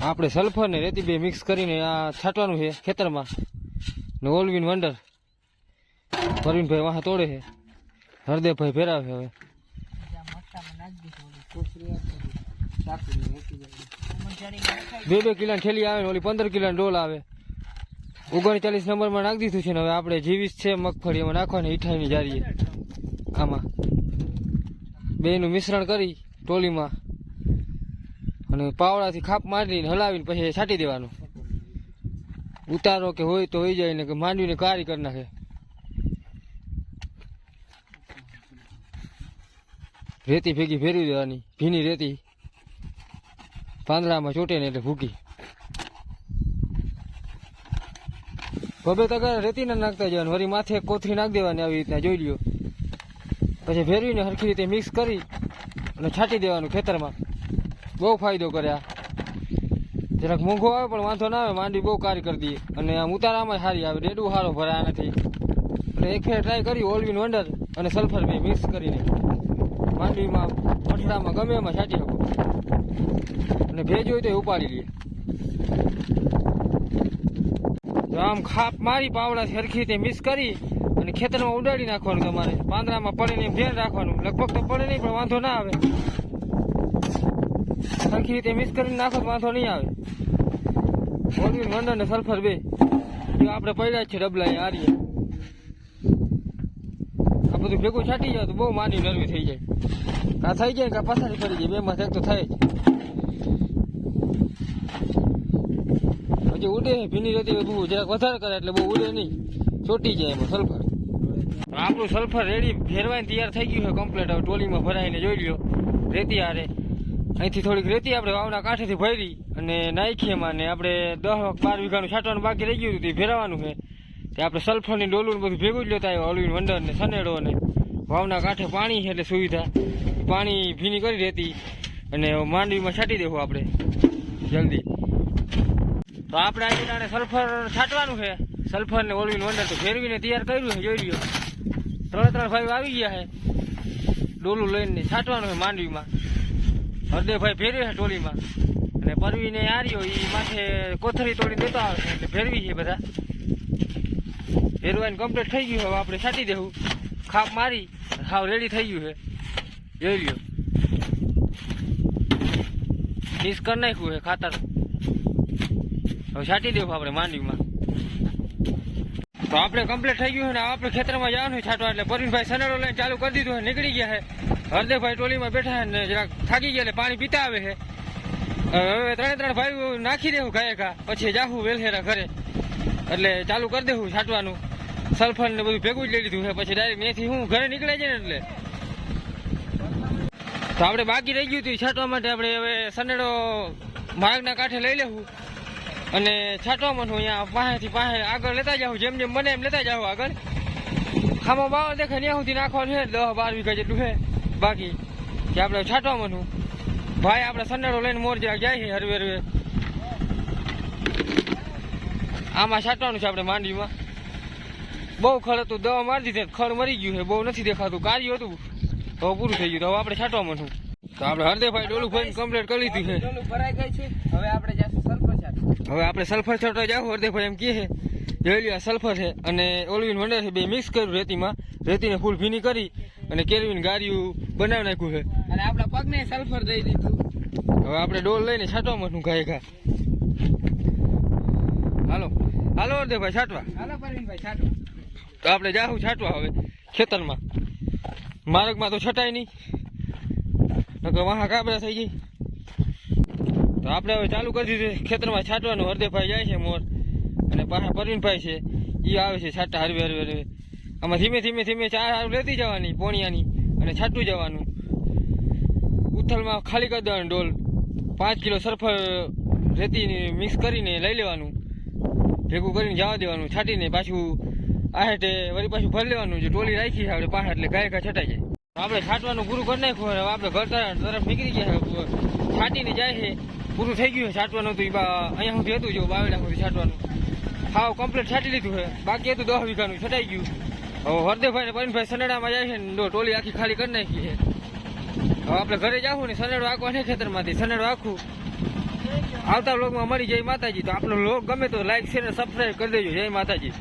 આપણે સલ્ફર ને રેતી બે મિક્સ કરીને આ છાંટવાનું છે ખેતરમાં ને ઓલવીન વંડર પરવીનભાઈ વાહ તોડે છે, હરદેવભાઈ ફેરાવે છે. હવે 2 કિલોની થેલી આવે ને ઓલી 15 કિલોની ડોલ આવે. 39 નંબરમાં નાખી દીધું છે ને હવે આપણે જીવીસ છે મગફળી એમાં નાખવાની ઈઠાઈની જારીએ. આમાં બેનું મિશ્રણ કરી ટોલીમાં અને પાવડાથી ખાપ મારીને હલાવીને પછી છાંટી દેવાનું. ઉતારો કે હોય તો હોઈ જાય ને કે માંડવીને કારી કરી નાખે. રેતી ભેગી ફેરવી દેવાની, ભીની રેતી પાંદડામાં ચોટે ને એટલે ભૂકી. ભબે તગાર રેતી ના નાખતા જવાનું, વળી માથે કોથળી નાખી દેવાની આવી રીતના જોઈ લ્યો. પછી ફેરવીને સરખી રીતે મિક્સ કરી અને છાંટી દેવાનું ખેતરમાં. બહુ ફાયદો કરે આ. જરાક મોંઘો આવે પણ વાંધો ના આવે, માંડવી બહુ કારી કરી દઈએ અને આમ ઉતારામાં સારી આવે, રેડું સારો ભરાયા નથી. એટલે એક ફેર ટ્રાય કરી ઓલવીન વંડર અને સલ્ફર બે મિક્સ કરીને માંડવીમાં પઠડામાં ગમે એમાં છાંટી શકો અને ભેજ હોય તો એ ઉપાડી લઈએ. આમ ખાપ મારી પાવડાથી સરખી રીતે મિક્સ કરી અને ખેતરમાં ઉડાડી નાખવાનું. તમારે પાંદડામાં પડે નહીં ધ્યાન રાખવાનું, લગભગ તો પડે નહીં પણ વાંધો ના આવે. સરખી રીતે મિક્સ કરીને નાખો તો વાંધો નહીં આવે. ઓલવીન વંડર ને સલ્ફર બે આપણે પડ્યા જ છે ડબલા આ રહીએ. આ બધું ભેગું છાંટી જાય તો બહુ માંડી નરવી થઈ જાય. કાં થઈ જાય કાં પથારી પડી જાય, બેમાં એક તો થાય જ. હજી ઉડે ભીની રેતી બહુ જરાક વધારે કરે એટલે બહુ ઉડે નહીં, ચોટી જાય એમાં સલ્ફર. આપણું સલ્ફર રેડી ફેરવાઈને તૈયાર થઈ ગયું છે કમ્પ્લીટ. હવે ટોલીમાં ભરાઈને જોઈ લ્યો રેતી હારે. અહીંથી થોડીક રેતી આપણે વાવના કાંઠેથી ભરી અને નાખી એમાં ને આપણે 10-12 વીઘાનું છાંટવાનું બાકી રહી ગયું હતું તે ફેરવાનું છે. તે આપણે સલ્ફરની ડોલું બધું ભેગું જ લેતા આવ્યો, ઓલવીન વંડર ને સનેડો ને વાવના કાંઠે પાણી છે એટલે સુવિધા. પાણી ભીની કરી રેતી અને માંડવીમાં છાંટી દેવું આપણે જલ્દી. તો આપણે આજે સલ્ફર છાંટવાનું છે. સલ્ફર ને ઓલવીન વંડર તો ફેરવીને તૈયાર કર્યું છે જોઈ લ્યો. 3 ભાઈ આવી ગયા છે ડોલું લઈને છાંટવાનું છે માંડવીમાં. હરદેવભાઈ ફેરવે છે ટોલીમાં અને પરવીને આર્યો એ માથે કોથળી તોડી દેતો આવે છે એટલે ફેરવી છે બધા. ફેરવાઈને કમ્પ્લીટ થઈ ગયું. હવે આપણે છાંટી દેવું, ખાપ મારી હાવ રેડી થઈ ગયું છે જોઈ લ્યો. મિક્સ કરી નાખ્યું છે ખાતર. હવે છાંટી દેવું આપણે માંડવીમાં. તો આપણે કમ્પ્લીટ થઈ ગયું છે ને આપણે ખેતરમાં જવાનું છે છાંટવા. એટલે પરવીનભાઈ સનેડો લઈને ચાલુ કરી દીધું છે, નીકળી ગયા છે. હરદેવભાઈ ટોલીમાં બેઠા છે ને જરાક થાકી ગયા એટલે પાણી પીતા આવે છે. હવે 3 ભાઈ નાખી દેવું ગાયકા, પછી જાહું વેલહેરા ઘરે. એટલે ચાલુ કરી દેવું છાંટવાનું. સલ્ફર ને બધું ભેગું જ લઈ લીધું છે, પછી ડાયરેક્ટ ત્યાંથી હું ઘરે નીકળે છે ને એટલે. તો આપણે બાકી રહી ગયું હતું છાંટવા માટે. આપણે હવે સનેડો માર્ગના કાંઠે લઈ લેવું અને છાંટવામાં હું અહીંયા પાસે આગળ લેતા જાઉં, જેમ જેમ બને એમ લેતા જાઉં આગળ. ખામાં બાવા દેખાય ત્યાં સુધી નાખવાનું છે 10-12 વીઘા જેટલું છે બાકી કે આપણે છાંટવામાં. ભાઈ આપણે સનેડો લઈને મોર જરાક જાય છે હરવે હરવે. આમાં છાંટવાનું છે આપણે માંડવીમાં. બહુ ખડ હતું, દવા મારી દીધી, ખડ મરી ગયું છે, બહુ નથી દેખાતું. કાર્ય હતું તો પૂરું થઈ ગયું. તો હવે આપણે છાંટવામાં છું. તો આપણે હરદેવભાઈ ડોલું ભરીને કમ્પ્લીટ કરી લીધું છે. ભરાઈ ગઈ છે. હવે આપણે જઈશું સલ્ફર છાંટવા. હવે આપણે સલ્ફર છાંટવા જાવ. હરદેવભાઈ એમ કહે છે જોઈ લ્યો સલ્ફર છે અને ઓલવીન વંડર છે બે મિક્સ કર્યું રેતીમાં. રેતીને ફૂલ ભીની કરી અને કેળવીને ગાડીયું બનાવી નાખ્યું છે. અને આપણા પગને સલ્ફર દઈ દીધું. હવે આપણે ડોલ લઈને છાંટવામાં છું ગાય. હાલો હાલો હરદેવભાઈ છાંટવા. હાલો પરવીનભાઈ છાંટવા. તો આપણે જાહું છાંટવા હવે ખેતરમાં. માર્ગમાં તો છટાય નહીં, નકર વાહ કાબરા થઈ ગઈ. તો આપણે હવે ચાલુ કરી દીધું ખેતરમાં છાંટવાનું. હરદેવભાઈ જાય છે મોર અને પાછા પરવીનભાઈ છે એ આવે છે છાંટા હરવે હરવે હરવે. આમાં ધીમે ધીમે ચાર લેતી જવાની પોણિયાની અને છાંટું જવાનું. ઉથલમાં ખાલી કરી દેવાનું ડોલ. 5 કિલો સલ્ફર રેતી મિક્સ કરીને લઈ લેવાનું, ભેગું કરીને જવા દેવાનું. છાંટીને પાછું આહેટે વળી પાછું ભરી લેવાનું. જે ટોલી રાખી છે આપણે પાસે એટલે ગાય છટાઈ જાય. આપણે છાંટવાનું પૂરું કરી નાખ્યું. હવે આપણે ઘર તરફ નીકળી ગયા. છાંટીને જાય છે, પૂરું થઈ ગયું છે છાંટવાનું. હતું અહીંયા સુધી હતું જો 22 સુધી છાંટવાનું. હાવ કમ્પ્લીટ છાંટી લીધું છે. બાકી હતું 10 વીઘાનું છટાઈ ગયું. હવે હરદેવભાઈ ને પરવીનભાઈ સનેડામાં જાય છે ને ટોલી આખી ખાલી કરી નાખી છે. હવે આપણે ઘરે જાવું ને સનેડો આખવા ને ખેતરમાંથી સનેડો આખું આવતા વ્લોગમાં મળી જય માતાજી. તો આપણો વ્લોગ ગમે તો લાઈક શેર અને સબસ્ક્રાઈબ કરી દેજો. જય માતાજી.